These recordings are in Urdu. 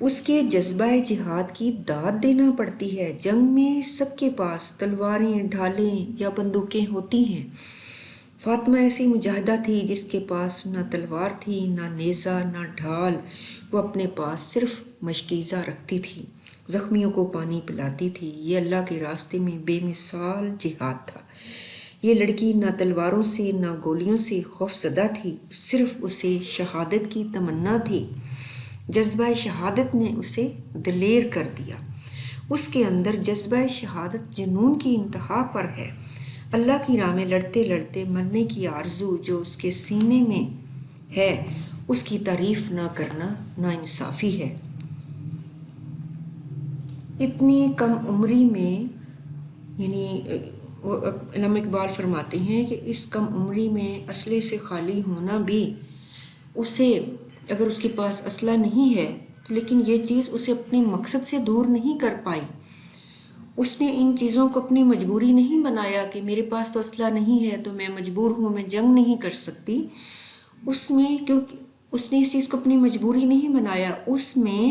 اس کے جذبہ جہاد کی داد دینا پڑتی ہے۔ جنگ میں سب کے پاس تلواریں، ڈھالیں یا بندوقیں ہوتی ہیں۔ فاطمہ ایسی مجاہدہ تھی جس کے پاس نہ تلوار تھی، نہ نیزہ، نہ ڈھال۔ وہ اپنے پاس صرف مشکیزہ رکھتی تھی، زخمیوں کو پانی پلاتی تھی۔ یہ اللہ کے راستے میں بے مثال جہاد تھا۔ یہ لڑکی نہ تلواروں سے نہ گولیوں سے خوف زدہ تھی، صرف اسے شہادت کی تمنا تھی۔ جذبہ شہادت نے اسے دلیر کر دیا۔ اس کے اندر جذبہ شہادت جنون کی انتہا پر ہے۔ اللہ کی راہ میں لڑتے لڑتے مرنے کی آرزو جو اس کے سینے میں ہے، اس کی تعریف نہ کرنا ناانصافی ہے۔ اتنی کم عمری میں، یعنی علامہ اقبال فرماتے ہیں کہ اس کم عمری میں اسلحے سے خالی ہونا بھی اسے، اگر اس کے پاس اسلحہ نہیں ہے لیکن یہ چیز اسے اپنے مقصد سے دور نہیں کر پائی۔ اس نے ان چیزوں کو اپنی مجبوری نہیں بنایا کہ میرے پاس تو اسلحہ نہیں ہے تو میں مجبور ہوں، میں جنگ نہیں کر سکتی۔ اس میں کیونکہ اس نے اس چیز کو اپنی مجبوری نہیں بنایا، اس میں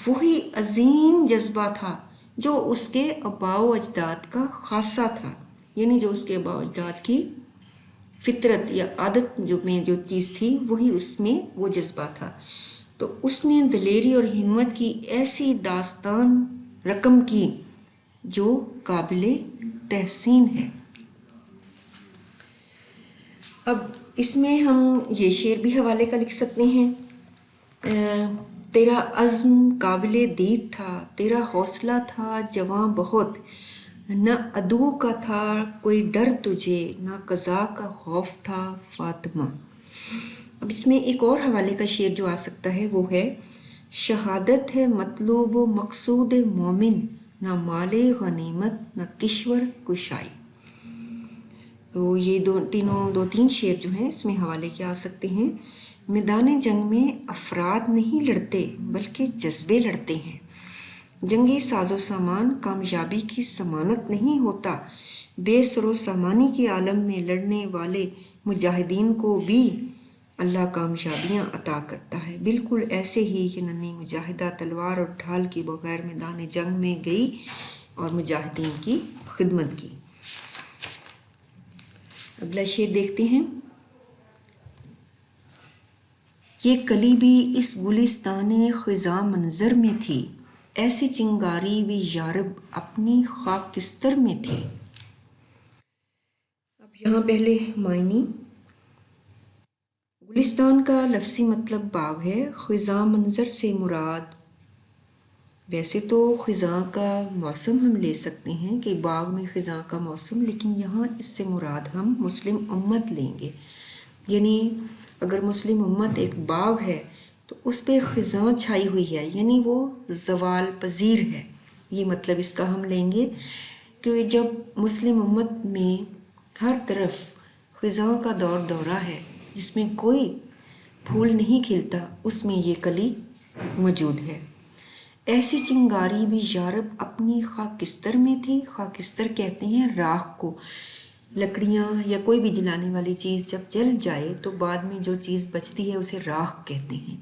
وہی عظیم جذبہ تھا جو اس کے آباء و اجداد کا خاصہ تھا، یعنی جو اس کے آباء و اجداد کی فطرت یا عادت میں جو چیز تھی وہی اس میں وہ جذبہ تھا۔ تو اس نے دلیری اور ہمت کی ایسی داستان رقم کی جو قابل تحسین ہے۔ اب اس میں ہم یہ شعر بھی حوالے کا لکھ سکتے ہیں۔ تیرا عزم قابل دید تھا، تیرا حوصلہ تھا جواں بہت، نہ عدو کا تھا کوئی ڈر تجھے، نہ قضا کا خوف تھا فاطمہ۔ اب اس میں ایک اور حوالے کا شعر جو آ سکتا ہے وہ ہے، شہادت ہے مطلوب و مقصود مومن، نہ مال غنیمت نہ کشور کشائی۔ تو یہ دو تین شعر جو ہیں اس میں حوالے کیا آ سکتے ہیں۔ میدان جنگ میں افراد نہیں لڑتے بلکہ جذبے لڑتے ہیں۔ جنگی ساز و سامان کامیابی کی ضمانت نہیں ہوتا، بے سر و سامانی کے عالم میں لڑنے والے مجاہدین کو بھی اللہ کامیابیاں عطا کرتا ہے۔ بالکل ایسے ہی کہ ننھی مجاہدہ تلوار اور ڈھال کے بغیر میدان جنگ میں گئی اور مجاہدین کی خدمت کی۔ اگلا شعر دیکھتے ہیں۔ یہ کلی بھی اس گلستان خزاں منظر میں تھی، ایسی چنگاری بھی یارب اپنی خاکستر میں تھی۔ اب یہاں پہلے معنی، گلستان کا لفظی مطلب باغ ہے، خزاں منظر سے مراد، ویسے تو خزاں کا موسم ہم لے سکتے ہیں کہ باغ میں خزاں کا موسم، لیکن یہاں اس سے مراد ہم مسلم امت لیں گے۔ یعنی اگر مسلم امت ایک باغ ہے تو اس پہ خزاں چھائی ہوئی ہے، یعنی وہ زوال پذیر ہے، یہ مطلب اس کا ہم لیں گے کہ جب مسلم امت میں ہر طرف خزاں کا دورہ ہے جس میں کوئی پھول نہیں کھلتا، اس میں یہ کلی موجود ہے۔ ایسی چنگاری بھی یارب اپنی خاکستر میں تھی۔ خاکستر کہتے ہیں راکھ کو، لکڑیاں یا کوئی بھی جلانے والی چیز جب جل جائے تو بعد میں جو چیز بچتی ہے اسے راکھ کہتے ہیں۔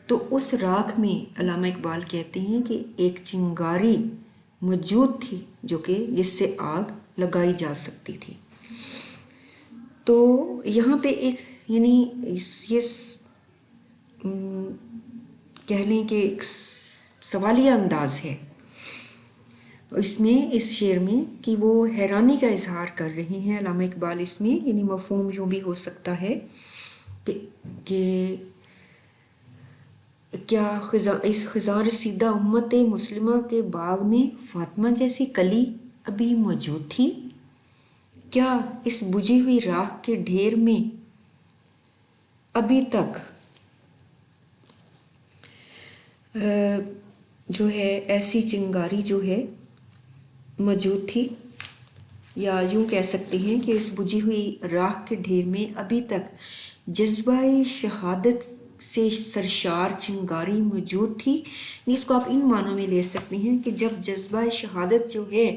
تو اس راکھ میں علامہ اقبال کہتے ہیں کہ ایک چنگاری موجود تھی جو کہ جس سے آگ لگائی جا سکتی تھی۔ تو یہاں پہ ایک یعنی یہ کہہ لیں کہ ایک سوالیہ انداز ہے اس میں، اس شعر میں، کہ وہ حیرانی کا اظہار کر رہے ہیں علامہ اقبال اس میں، یعنی مفہوم یوں بھی ہو سکتا ہے کہ کیا اس خزاں رسیدہ امت مسلمہ کے باغ میں فاطمہ جیسی کلی ابھی موجود تھی؟ کیا اس بجھی ہوئی راکھ کے ڈھیر میں ابھی تک جو ہے ایسی چنگاری جو ہے موجود تھی؟ یا یوں کہہ سکتے ہیں کہ اس بجھی ہوئی راکھ کے ڈھیر میں ابھی تک جذبہ شہادت سے سرشار چنگاری موجود تھی؟ اس کو آپ ان معنوں میں لے سکتے ہیں کہ جب جذبہ شہادت جو ہے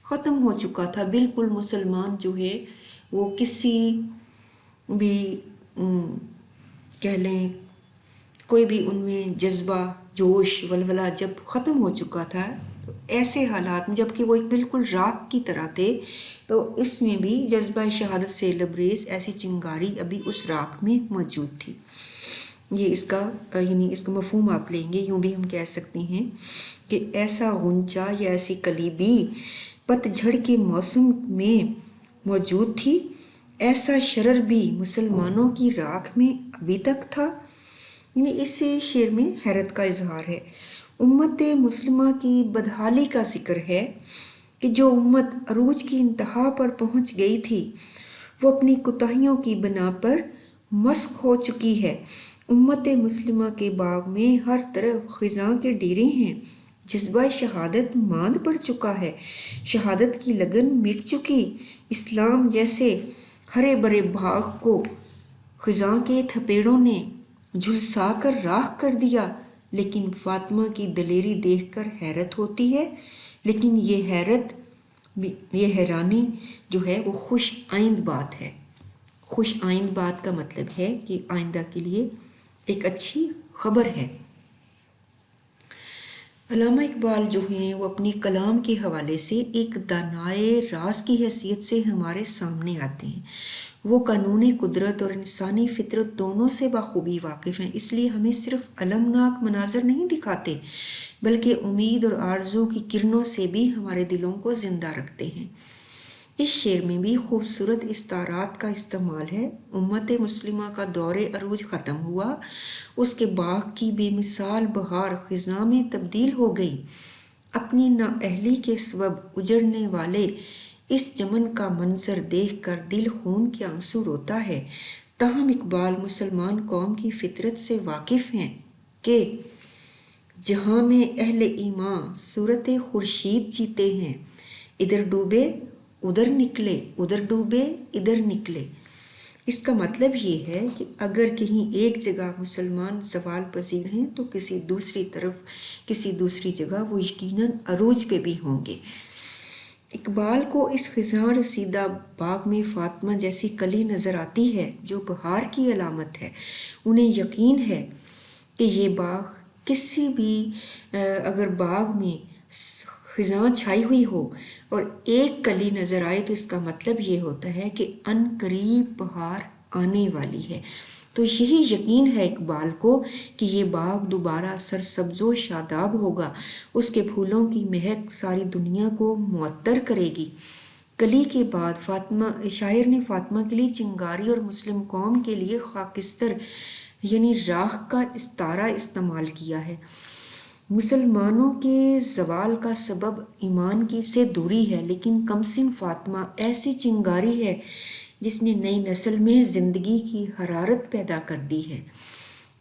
ختم ہو چکا تھا، بالکل مسلمان جو ہے وہ کسی بھی کہہ لیں کوئی بھی ان میں جذبہ، جوش، ولولہ جب ختم ہو چکا تھا تو ایسے حالات میں، جب کہ وہ ایک بالکل راکھ کی طرح تھے، تو اس میں بھی جذبہ شہادت سے لبریز ایسی چنگاری ابھی اس راکھ میں موجود تھی۔ یہ اس کا مفہوم آپ لیں گے، یوں بھی ہم کہہ سکتے ہیں کہ ایسا غنچہ یا ایسی کلی بھی پت جھڑ کے موسم میں موجود تھی، ایسا شرر بھی مسلمانوں کی راکھ میں ابھی تک تھا۔ اس شعر میں حیرت کا اظہار ہے، امت مسلمہ کی بدحالی کا ذکر ہے کہ جو امت عروج کی انتہا پر پہنچ گئی تھی وہ اپنی کوتاہیوں کی بنا پر مسخ ہو چکی ہے۔ امت مسلمہ کے باغ میں ہر طرف خزاں کے ڈیرے ہیں، جذبہ شہادت ماند پڑ چکا ہے، شہادت کی لگن مٹ چکی، اسلام جیسے ہرے بھرے باغ کو خزاں کے تھپیڑوں نے جھلسا کر راکھ کر دیا۔ لیکن فاطمہ کی دلیری دیکھ کر حیرت ہوتی ہے، لیکن یہ حیرانی جو ہے وہ خوش آئند بات ہے۔ خوش آئند بات کا مطلب ہے کہ آئندہ کے لیے ایک اچھی خبر ہے۔ علامہ اقبال جو ہیں وہ اپنی کلام کے حوالے سے ایک دانائے راز کی حیثیت سے ہمارے سامنے آتے ہیں۔ وہ قانون قدرت اور انسانی فطرت دونوں سے بخوبی واقف ہیں، اس لیے ہمیں صرف المناک مناظر نہیں دکھاتے بلکہ امید اور آرزو کی کرنوں سے بھی ہمارے دلوں کو زندہ رکھتے ہیں۔ اس شعر میں بھی خوبصورت استعارات کا استعمال ہے۔ امت مسلمہ کا دور عروج ختم ہوا، اس کے باغ کی بے مثال بہار خزاں میں تبدیل ہو گئی۔ اپنی نااہلی کے سبب اجڑنے والے اس چمن کا منظر دیکھ کر دل خون کے آنسو روتا ہے۔ تاہم اقبال مسلمان قوم کی فطرت سے واقف ہیں کہ جہاں میں اہل ایمان صورت خورشید جیتے ہیں، ادھر ڈوبے ادھر نکلے، ادھر ڈوبے ادھر نکلے۔ اس کا مطلب یہ ہے کہ اگر کہیں ایک جگہ مسلمان زوال پذیر ہیں تو کسی دوسری جگہ وہ یقیناً عروج پہ بھی ہوں گے۔ اقبال کو اس خزاں رسیدہ باغ میں فاطمہ جیسی کلی نظر آتی ہے جو بہار کی علامت ہے۔ انہیں یقین ہے کہ یہ باغ کسی بھی اگر باغ میں خزاں چھائی ہوئی ہو اور ایک کلی نظر آئے تو اس کا مطلب یہ ہوتا ہے کہ ان قریب بہار آنے والی ہے۔ تو یہی یقین ہے اقبال کو کہ یہ باغ دوبارہ سرسبز و شاداب ہوگا، اس کے پھولوں کی مہک ساری دنیا کو معطر کرے گی۔ کلی کے بعد شاعر نے فاطمہ کے لیے چنگاری اور مسلم قوم کے لیے خاکستر یعنی راکھ کا استعارہ استعمال کیا ہے۔ مسلمانوں کے زوال کا سبب ایمان کی سے دوری ہے، لیکن کمسن فاطمہ ایسی چنگاری ہے جس نے نئی نسل میں زندگی کی حرارت پیدا کر دی ہے۔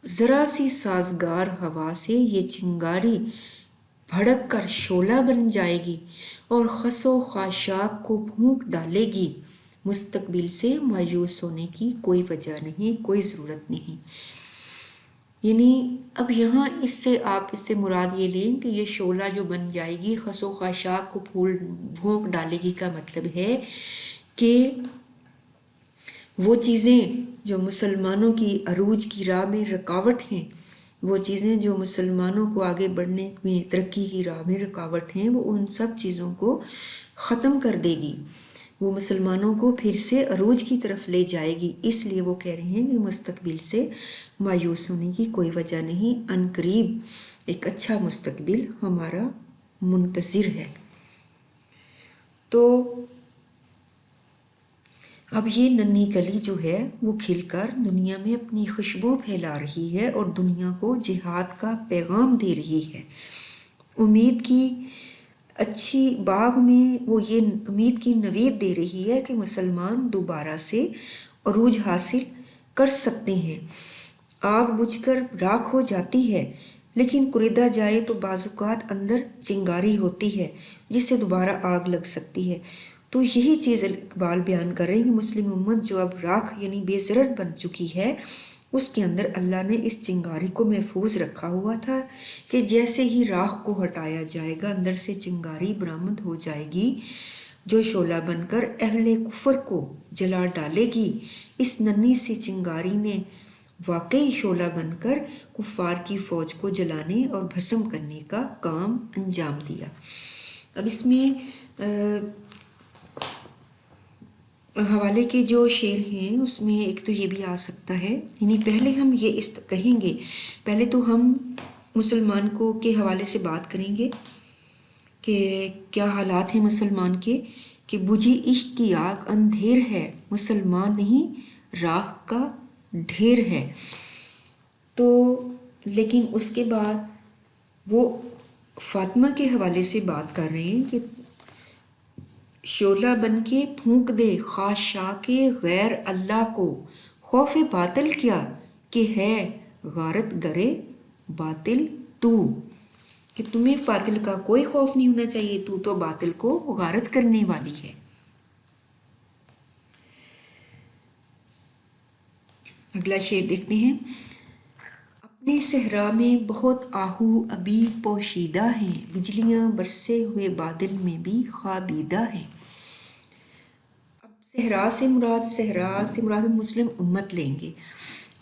ذرا سی سازگار ہوا سے یہ چنگاری بھڑک کر شعلہ بن جائے گی اور خس و خاشاک کو پھونک ڈالے گی۔ مستقبل سے مایوس ہونے کی کوئی وجہ نہیں، کوئی ضرورت نہیں۔ یعنی اب یہاں اس سے مراد یہ لیں کہ یہ شعلہ جو بن جائے گی، خس و خاشاک کو پھونک ڈالے گی کا مطلب ہے کہ وہ چیزیں جو مسلمانوں کی عروج کی راہ میں رکاوٹ ہیں، وہ چیزیں جو مسلمانوں کو آگے بڑھنے میں ترقی کی راہ میں رکاوٹ ہیں، وہ ان سب چیزوں کو ختم کر دے گی، وہ مسلمانوں کو پھر سے عروج کی طرف لے جائے گی۔ اس لیے وہ کہہ رہے ہیں کہ مستقبل سے مایوس ہونے کی کوئی وجہ نہیں، ان قریب ایک اچھا مستقبل ہمارا منتظر ہے۔ تو اب یہ ننھی کلی جو ہے وہ کھل کر دنیا میں اپنی خوشبو پھیلا رہی ہے اور دنیا کو جہاد کا پیغام دے رہی ہے۔ امید کی اچھی باغ میں وہ یہ امید کی نوید دے رہی ہے کہ مسلمان دوبارہ سے عروج حاصل کر سکتے ہیں۔ آگ بجھ کر راکھ ہو جاتی ہے، لیکن کریدا جائے تو بعض اوقات اندر چنگاری ہوتی ہے جس سے دوبارہ آگ لگ سکتی ہے۔ تو یہی چیز اقبال بیان کر رہے ہیں کہ مسلم امت جو اب راکھ یعنی بے ضرر بن چکی ہے، اس کے اندر اللہ نے اس چنگاری کو محفوظ رکھا ہوا تھا کہ جیسے ہی راکھ کو ہٹایا جائے گا اندر سے چنگاری برآمد ہو جائے گی جو شعلہ بن کر اہل کفر کو جلا ڈالے گی۔ اس ننھی سی چنگاری نے واقعی شعلہ بن کر کفار کی فوج کو جلانے اور بھسم کرنے کا کام انجام دیا۔ اب اس میں حوالے کے جو شعر ہیں اس میں ایک تو یہ بھی آ سکتا ہے، یعنی پہلے ہم یہ کہیں گے، پہلے تو ہم مسلمان کو کے حوالے سے بات کریں گے کہ کیا حالات ہیں مسلمان کے، کہ بجھی عشق کی آگ اندھیر ہے، مسلمان نہیں راہ کا ڈھیر ہے۔ تو لیکن اس کے بعد وہ فاطمہ کے حوالے سے بات کر رہے ہیں کہ شعلہ بن کے پھونک دے خاشاک غیر اللہ کو، خوف باطل کیا کہ ہے غارت گرے باطل تو، کہ تمہیں باطل کا کوئی خوف نہیں ہونا چاہیے، تو باطل کو غارت کرنے والی ہے۔ اگلا شعر دیکھتے ہیں۔ اپنے صحرا میں بہت آہو ابھی پوشیدہ ہیں، بجلیاں برسے ہوئے بادل میں بھی خوابیدہ ہیں۔ اب صحرا سے مراد مسلم امت لیں گے۔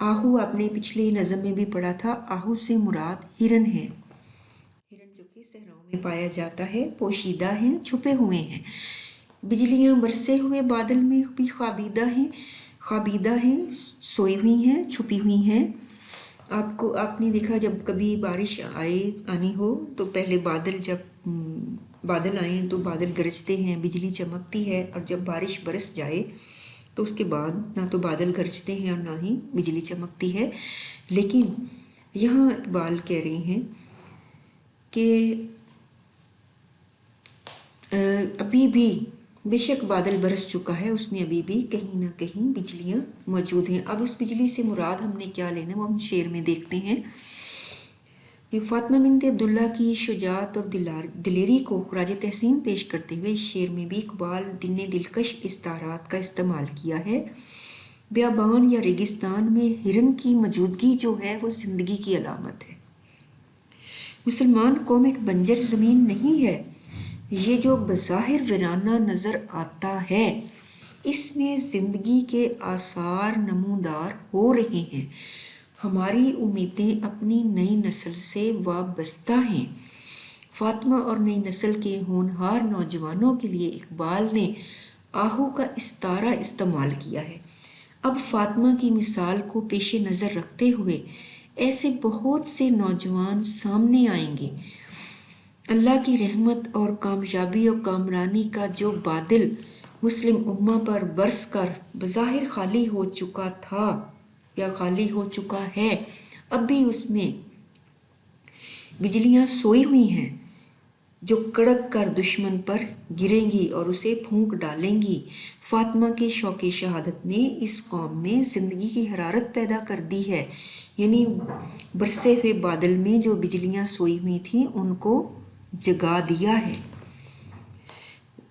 آہو آپ نے پچھلی نظم میں بھی پڑھا تھا، آہو سے مراد ہرن ہے، ہرن جو کہ صحراؤں میں پایا جاتا ہے، پوشیدہ ہیں، چھپے ہوئے ہیں۔ بجلیاں برسے ہوئے بادل میں بھی خوابیدہ ہیں، سوئی ہوئی ہیں، چھپی ہوئی ہیں۔ آپ نے دیکھا جب کبھی بارش آنی ہو تو پہلے جب بادل آئیں تو بادل گرجتے ہیں، بجلی چمکتی ہے، اور جب بارش برس جائے تو اس کے بعد نہ تو بادل گرجتے ہیں اور نہ ہی بجلی چمکتی ہے۔ لیکن یہاں اقبال کہہ رہے ہیں کہ ابھی بھی بے شک بادل برس چکا ہے، اس میں ابھی بھی کہیں نہ کہیں بجلیاں موجود ہیں۔ اب اس بجلی سے مراد ہم نے کیا لینا وہ ہم شعر میں دیکھتے ہیں۔ یہ فاطمہ بنت عبداللہ کی شجاعت اور دلیری کو خراج تحسین پیش کرتے ہوئے اس شعر میں بھی اقبال نے دلکش استعارات کا استعمال کیا ہے۔ بیابان یا ریگستان میں ہرن کی موجودگی جو ہے وہ زندگی کی علامت ہے۔ مسلمان قوم ایک بنجر زمین نہیں ہے، یہ جو بظاہر ویرانہ نظر آتا ہے اس میں زندگی کے آثار نمودار ہو رہے ہیں۔ ہماری امیدیں اپنی نئی نسل سے وابستہ ہیں۔ فاطمہ اور نئی نسل کے ہونہار نوجوانوں کے لیے اقبال نے آہو کا استعارہ استعمال کیا ہے۔ اب فاطمہ کی مثال کو پیش نظر رکھتے ہوئے ایسے بہت سے نوجوان سامنے آئیں گے۔ اللہ کی رحمت اور کامیابی اور کامرانی کا جو بادل مسلم امہ پر برس کر بظاہر خالی ہو چکا تھا یا خالی ہو چکا ہے، اب بھی اس میں بجلیاں سوئی ہوئی ہیں جو کڑک کر دشمن پر گریں گی اور اسے پھونک ڈالیں گی۔ فاطمہ کے شوق شہادت نے اس قوم میں زندگی کی حرارت پیدا کر دی ہے، یعنی برسے ہوئے بادل میں جو بجلیاں سوئی ہوئی تھیں ان کو جگا دیا ہے۔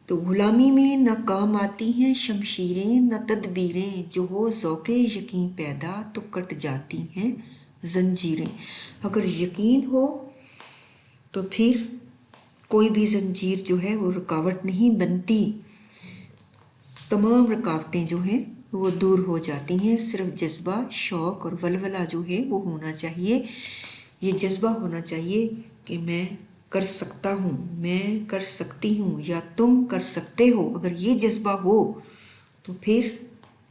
تو غلامی میں نہ کام آتی ہیں شمشیریں نہ تدبیریں، جو ہو ذوق یقین پیدا تو کٹ جاتی ہیں زنجیریں۔ اگر یقین ہو تو پھر کوئی بھی زنجیر جو ہے وہ رکاوٹ نہیں بنتی، تمام رکاوٹیں جو ہیں وہ دور ہو جاتی ہیں۔ صرف جذبہ، شوق اور ولولہ جو ہے وہ ہونا چاہیے۔ یہ جذبہ ہونا چاہیے کہ میں کر سکتا ہوں، میں کر سکتی ہوں یا تم کر سکتے ہو۔ اگر یہ جذبہ ہو تو پھر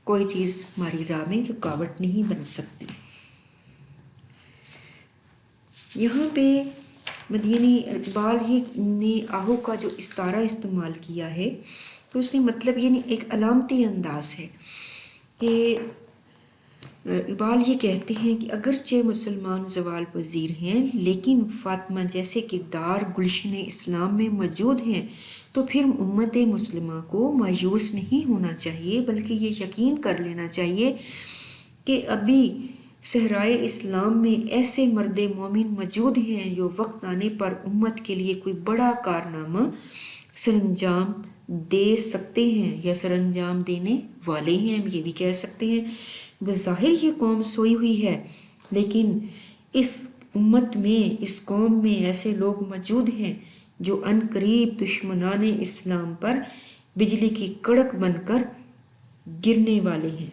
کوئی چیز ہماری راہ میں رکاوٹ نہیں بن سکتی۔ یہاں پہ مدینی اقبال نے آہو کا جو استعارہ استعمال کیا ہے تو اس نے مطلب یعنی ایک علامتی انداز ہے کہ اقبال یہ کہتے ہیں کہ اگرچہ مسلمان زوال پذیر ہیں لیکن فاطمہ جیسے کردار گلشن اسلام میں موجود ہیں، تو پھر امت مسلمہ کو مایوس نہیں ہونا چاہیے بلکہ یہ یقین کر لینا چاہیے کہ ابھی صحرائے اسلام میں ایسے مرد مومن موجود ہیں جو وقت آنے پر امت کے لیے کوئی بڑا کارنامہ سرانجام دے سکتے ہیں یا سرانجام دینے والے ہیں، ہم یہ بھی کہہ سکتے ہیں۔ بظاہر یہ قوم سوئی ہوئی ہے لیکن اس امت میں، اس قوم میں ایسے لوگ موجود ہیں جو عن قریب دشمنان اسلام پر بجلی کی کڑک بن کر گرنے والے ہیں۔